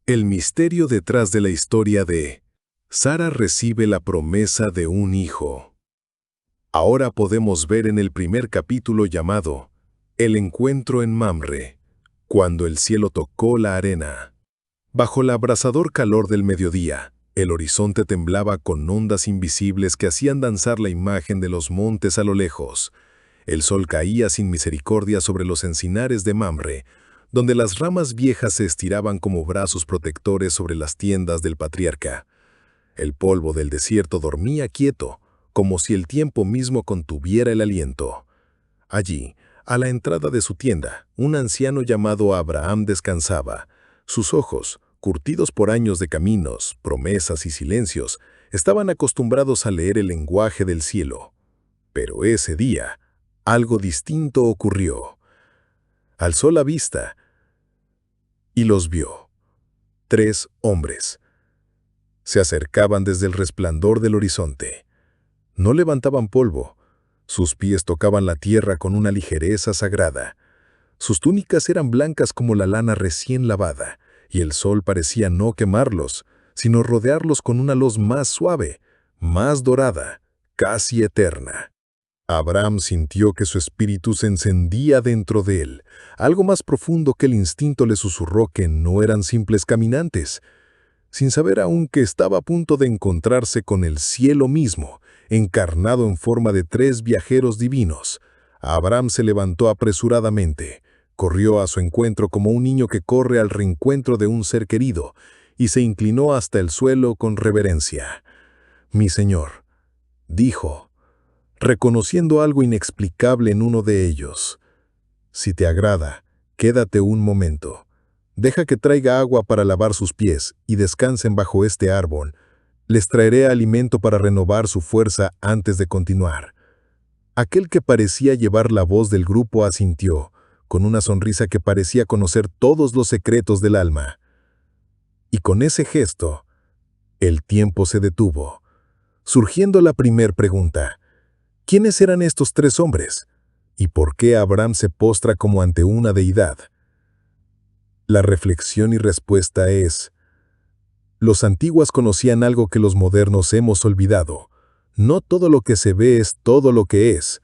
El misterio detrás de la historia de Sara recibe la promesa de un hijo. Ahora podemos ver en el primer capítulo llamado El encuentro en Mamre, cuando el cielo tocó la arena. Bajo el abrasador calor del mediodía, el horizonte temblaba con ondas invisibles que hacían danzar la imagen de los montes a lo lejos. El sol caía sin misericordia sobre los encinares de Mamre, donde las ramas viejas se estiraban como brazos protectores sobre las tiendas del patriarca. El polvo del desierto dormía quieto, como si el tiempo mismo contuviera el aliento. Allí, a la entrada de su tienda, un anciano llamado Abraham descansaba. Sus ojos, curtidos por años de caminos, promesas y silencios, estaban acostumbrados a leer el lenguaje del cielo. Pero ese día, algo distinto ocurrió. Alzó la vista y los vio. 3 hombres. Se acercaban desde el resplandor del horizonte. No levantaban polvo. Sus pies tocaban la tierra con una ligereza sagrada. Sus túnicas eran blancas como la lana recién lavada, y el sol parecía no quemarlos, sino rodearlos con una luz más suave, más dorada, casi eterna. Abraham sintió que su espíritu se encendía dentro de él, algo más profundo que el instinto le susurró que no eran simples caminantes. Sin saber aún que estaba a punto de encontrarse con el cielo mismo, encarnado en forma de 3 viajeros divinos, Abraham se levantó apresuradamente, corrió a su encuentro como un niño que corre al reencuentro de un ser querido, y se inclinó hasta el suelo con reverencia. «Mi Señor», dijo, reconociendo algo inexplicable en uno de ellos. «Si te agrada, quédate un momento. Deja que traiga agua para lavar sus pies y descansen bajo este árbol. Les traeré alimento para renovar su fuerza antes de continuar». Aquel que parecía llevar la voz del grupo asintió, con una sonrisa que parecía conocer todos los secretos del alma. Y con ese gesto, el tiempo se detuvo, surgiendo la primer pregunta. ¿Quiénes eran estos 3 hombres? ¿Y por qué Abraham se postra como ante una deidad? La reflexión y respuesta es: los antiguos conocían algo que los modernos hemos olvidado. No todo lo que se ve es todo lo que es.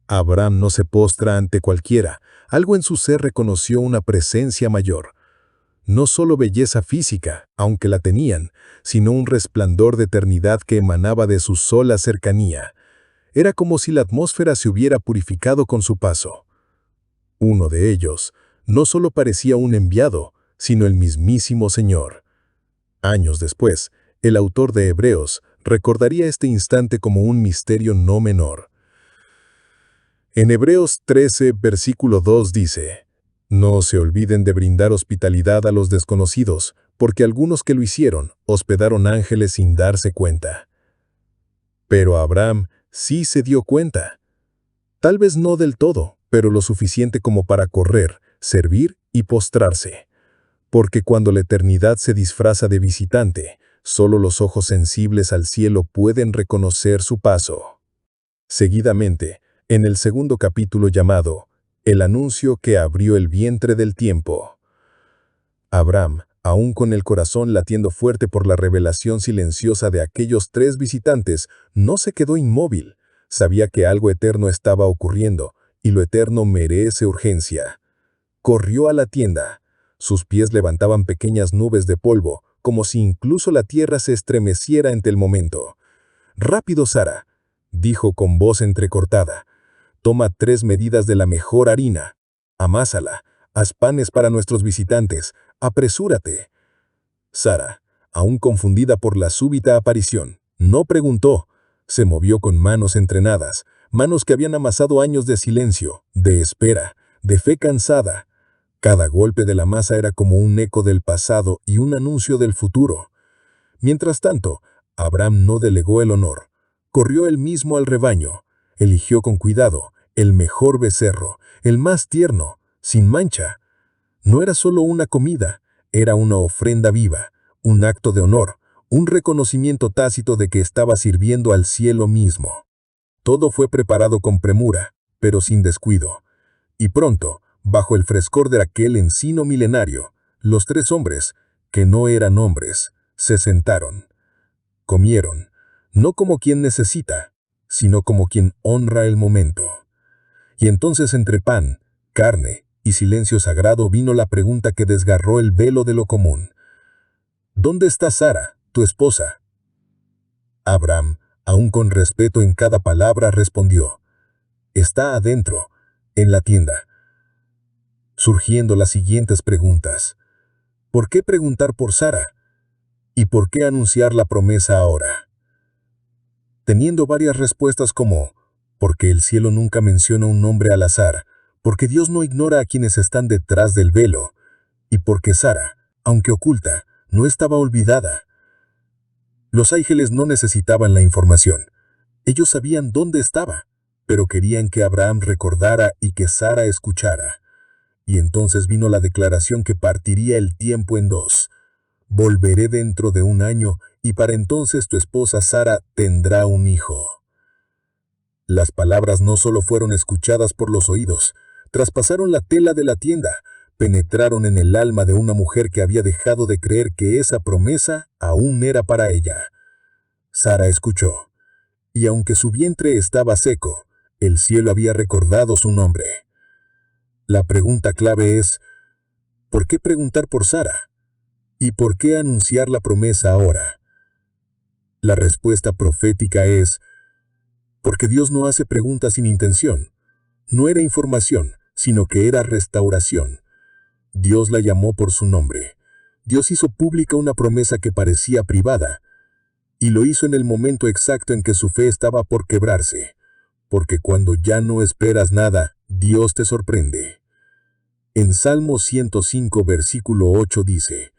Abraham no se postra ante cualquiera. Algo en su ser reconoció una presencia mayor. No solo belleza física, aunque la tenían, sino un resplandor de eternidad que emanaba de su sola cercanía. Era como si la atmósfera se hubiera purificado con su paso. Uno de ellos no solo parecía un enviado, sino el mismísimo Señor. Años después, el autor de Hebreos recordaría este instante como un misterio no menor. En Hebreos 13, versículo 2 dice: «No se olviden de brindar hospitalidad a los desconocidos, porque algunos que lo hicieron hospedaron ángeles sin darse cuenta». Pero Abraham sí se dio cuenta. Tal vez no del todo, pero lo suficiente como para correr, servir y postrarse. Porque cuando la eternidad se disfraza de visitante, solo los ojos sensibles al cielo pueden reconocer su paso. Seguidamente, en el segundo capítulo llamado El anuncio que abrió el vientre del tiempo, Abraham, aún con el corazón latiendo fuerte por la revelación silenciosa de aquellos 3 visitantes, no se quedó inmóvil. Sabía que algo eterno estaba ocurriendo, y lo eterno merece urgencia. Corrió a la tienda. Sus pies levantaban pequeñas nubes de polvo, como si incluso la tierra se estremeciera ante el momento. «Rápido, Sara», dijo con voz entrecortada. «Toma 3 medidas de la mejor harina. Amásala. Haz panes para nuestros visitantes. Apresúrate». Sara, aún confundida por la súbita aparición, no preguntó. Se movió con manos entrenadas, manos que habían amasado años de silencio, de espera, de fe cansada. Cada golpe de la masa era como un eco del pasado y un anuncio del futuro. Mientras tanto, Abraham no delegó el honor. Corrió él mismo al rebaño. Eligió con cuidado el mejor becerro, el más tierno, sin mancha. No era solo una comida, era una ofrenda viva, un acto de honor, un reconocimiento tácito de que estaba sirviendo al cielo mismo. Todo fue preparado con premura, pero sin descuido. Y pronto, bajo el frescor de aquel encino milenario, los 3 hombres, que no eran hombres, se sentaron. Comieron, no como quien necesita, sino como quien honra el momento. Y entonces entre pan, carne y silencio sagrado vino la pregunta que desgarró el velo de lo común. ¿Dónde está Sara, tu esposa? Abraham, aún con respeto en cada palabra, respondió: está adentro, en la tienda. Surgiendo las siguientes preguntas. ¿Por qué preguntar por Sara? ¿Y por qué anunciar la promesa ahora? Teniendo varias respuestas como: porque el cielo nunca menciona un nombre al azar, porque Dios no ignora a quienes están detrás del velo, y porque Sara, aunque oculta, no estaba olvidada. Los ángeles no necesitaban la información. Ellos sabían dónde estaba, pero querían que Abraham recordara y que Sara escuchara. Y entonces vino la declaración que partiría el tiempo en dos. Volveré dentro de 1 año, y para entonces tu esposa Sara tendrá un hijo. Las palabras no solo fueron escuchadas por los oídos, traspasaron la tela de la tienda, penetraron en el alma de una mujer que había dejado de creer que esa promesa aún era para ella. Sara escuchó, y aunque su vientre estaba seco, el cielo había recordado su nombre. La pregunta clave es: ¿por qué preguntar por Sara? ¿Y por qué anunciar la promesa ahora? La respuesta profética es: porque Dios no hace preguntas sin intención. No era información, sino que era restauración. Dios la llamó por su nombre. Dios hizo pública una promesa que parecía privada, y lo hizo en el momento exacto en que su fe estaba por quebrarse. Porque cuando ya no esperas nada, Dios te sorprende. En Salmo 105, versículo 8 dice: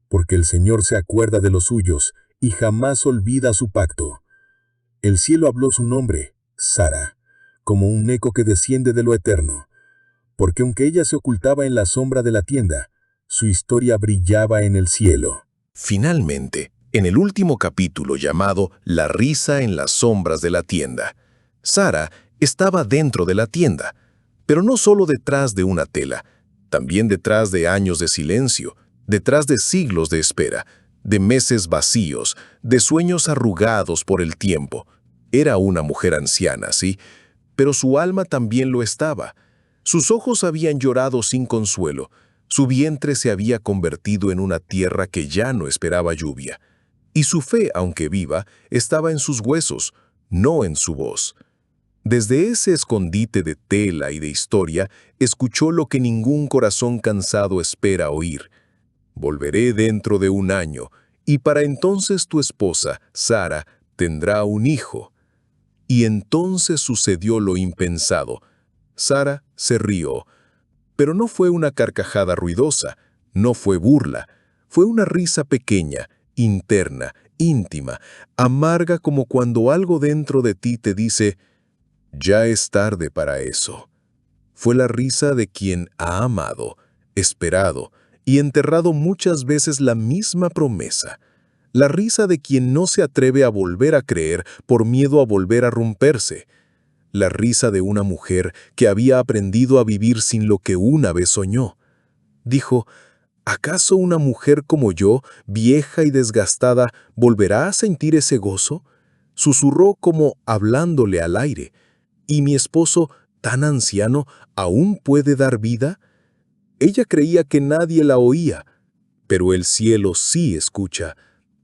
porque el Señor se acuerda de los suyos y jamás olvida su pacto. El cielo habló su nombre, Sara, como un eco que desciende de lo eterno, porque aunque ella se ocultaba en la sombra de la tienda, su historia brillaba en el cielo. Finalmente, en el último capítulo llamado La risa en las sombras de la tienda, Sara estaba dentro de la tienda, pero no solo detrás de una tela, también detrás de años de silencio, detrás de siglos de espera, de meses vacíos, de sueños arrugados por el tiempo. Era una mujer anciana, sí, pero su alma también lo estaba. Sus ojos habían llorado sin consuelo, su vientre se había convertido en una tierra que ya no esperaba lluvia, y su fe, aunque viva, estaba en sus huesos, no en su voz. Desde ese escondite de tela y de historia, escuchó lo que ningún corazón cansado espera oír. Volveré dentro de 1 año, y para entonces tu esposa, Sara, tendrá un hijo. Y entonces sucedió lo impensado. Sara se rió, pero no fue una carcajada ruidosa, no fue burla, fue una risa pequeña, interna, íntima, amarga como cuando algo dentro de ti te dice: ya es tarde para eso. Fue la risa de quien ha amado, esperado y enterrado muchas veces la misma promesa. La risa de quien no se atreve a volver a creer por miedo a volver a romperse. La risa de una mujer que había aprendido a vivir sin lo que una vez soñó. Dijo: ¿acaso una mujer como yo, vieja y desgastada, volverá a sentir ese gozo? Susurró como hablándole al aire. ¿Y mi esposo, tan anciano, aún puede dar vida? Ella creía que nadie la oía, pero el cielo sí escucha.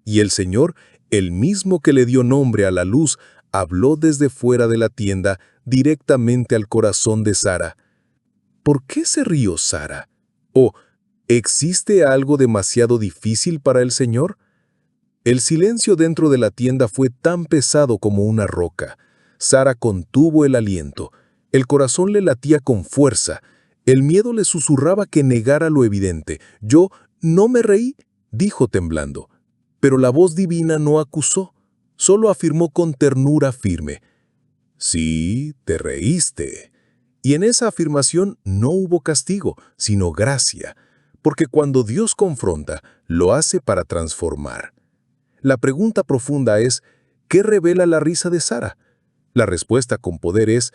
Y el Señor, el mismo que le dio nombre a la luz, habló desde fuera de la tienda directamente al corazón de Sara. ¿Por qué se rió Sara? ¿O existe algo demasiado difícil para el Señor? El silencio dentro de la tienda fue tan pesado como una roca. Sara contuvo el aliento. El corazón le latía con fuerza. El miedo le susurraba que negara lo evidente. Yo no me reí, dijo temblando. Pero la voz divina no acusó, solo afirmó con ternura firme: sí, te reíste. Y en esa afirmación no hubo castigo, sino gracia, porque cuando Dios confronta, lo hace para transformar. La pregunta profunda es: ¿qué revela la risa de Sara? La respuesta con poder es: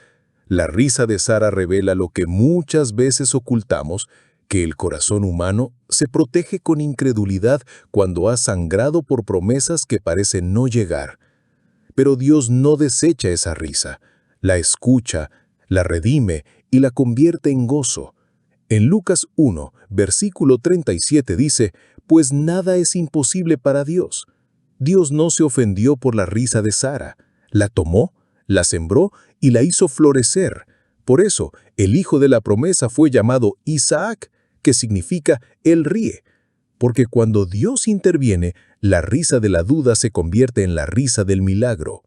la risa de Sara revela lo que muchas veces ocultamos, que el corazón humano se protege con incredulidad cuando ha sangrado por promesas que parecen no llegar. Pero Dios no desecha esa risa, la escucha, la redime y la convierte en gozo. En Lucas 1, versículo 37 dice, «Pues nada es imposible para Dios». Dios no se ofendió por la risa de Sara, la tomó, la sembró y la hizo florecer. Por eso, el hijo de la promesa fue llamado Isaac, que significa «Él ríe», porque cuando Dios interviene, la risa de la duda se convierte en la risa del milagro.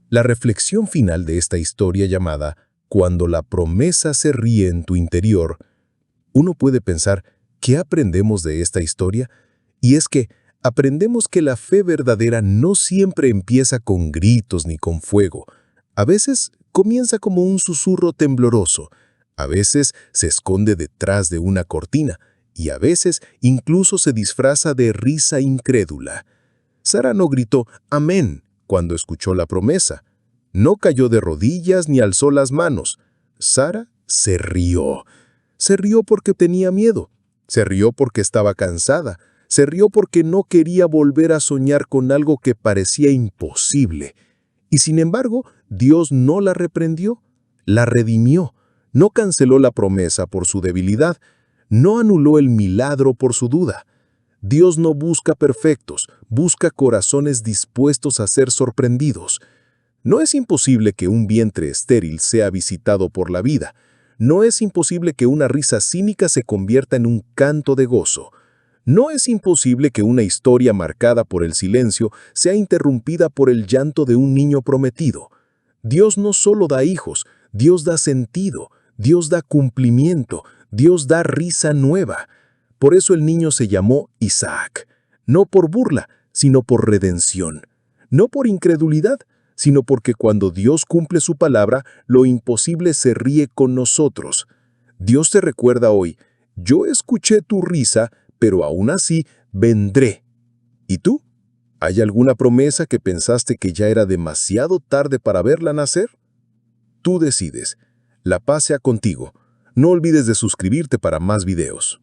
La reflexión final de esta historia llamada «Cuando la promesa se ríe en tu interior», uno puede pensar, ¿qué aprendemos de esta historia? Y es que aprendemos que la fe verdadera no siempre empieza con gritos ni con fuego. A veces comienza como un susurro tembloroso, a veces se esconde detrás de una cortina y a veces incluso se disfraza de risa incrédula. Sara no gritó «Amén» cuando escuchó la promesa. No cayó de rodillas ni alzó las manos. Sara se rió. Se rió porque tenía miedo. Se rió porque estaba cansada. Se rió porque no quería volver a soñar con algo que parecía imposible. Y sin embargo, Dios no la reprendió, la redimió. No canceló la promesa por su debilidad, no anuló el milagro por su duda. Dios no busca perfectos, busca corazones dispuestos a ser sorprendidos. No es imposible que un vientre estéril sea visitado por la vida. No es imposible que una risa cínica se convierta en un canto de gozo. No es imposible que una historia marcada por el silencio sea interrumpida por el llanto de un niño prometido. Dios no solo da hijos, Dios da sentido, Dios da cumplimiento, Dios da risa nueva. Por eso el niño se llamó Isaac, no por burla, sino por redención. No por incredulidad, sino porque cuando Dios cumple su palabra, lo imposible se ríe con nosotros. Dios te recuerda hoy, yo escuché tu risa, pero aún así vendré. ¿Y tú? ¿Hay alguna promesa que pensaste que ya era demasiado tarde para verla nacer? Tú decides. La paz sea contigo. No olvides de suscribirte para más videos.